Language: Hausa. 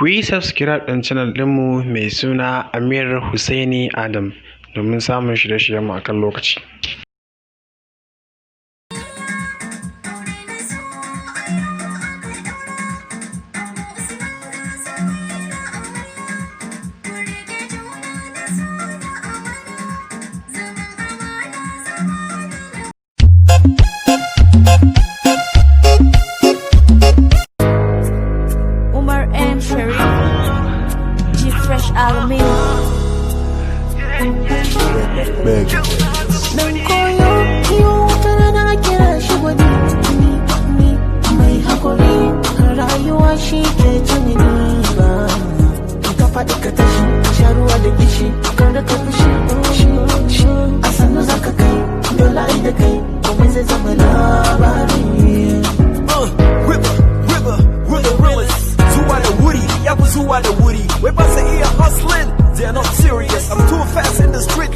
Ku yi subscribe ɗin channel ɗinmu mai suna Amir Hussaini Adam domin samun shirye-shiryenmu a kan lokaci. Fresh out of me. Nan koyo iyo wata rana kira shi gwani ni mai hakuri rayuwa shi ke tunani ba ka faɗi ka tashi sha ruwa da gishi kada ka fushi a sannu za ka kai dole ai da kai komai zai zama labari. Zuwa da wuri, wai ba sa iya hustling, they're not serious. I'm too fast in the street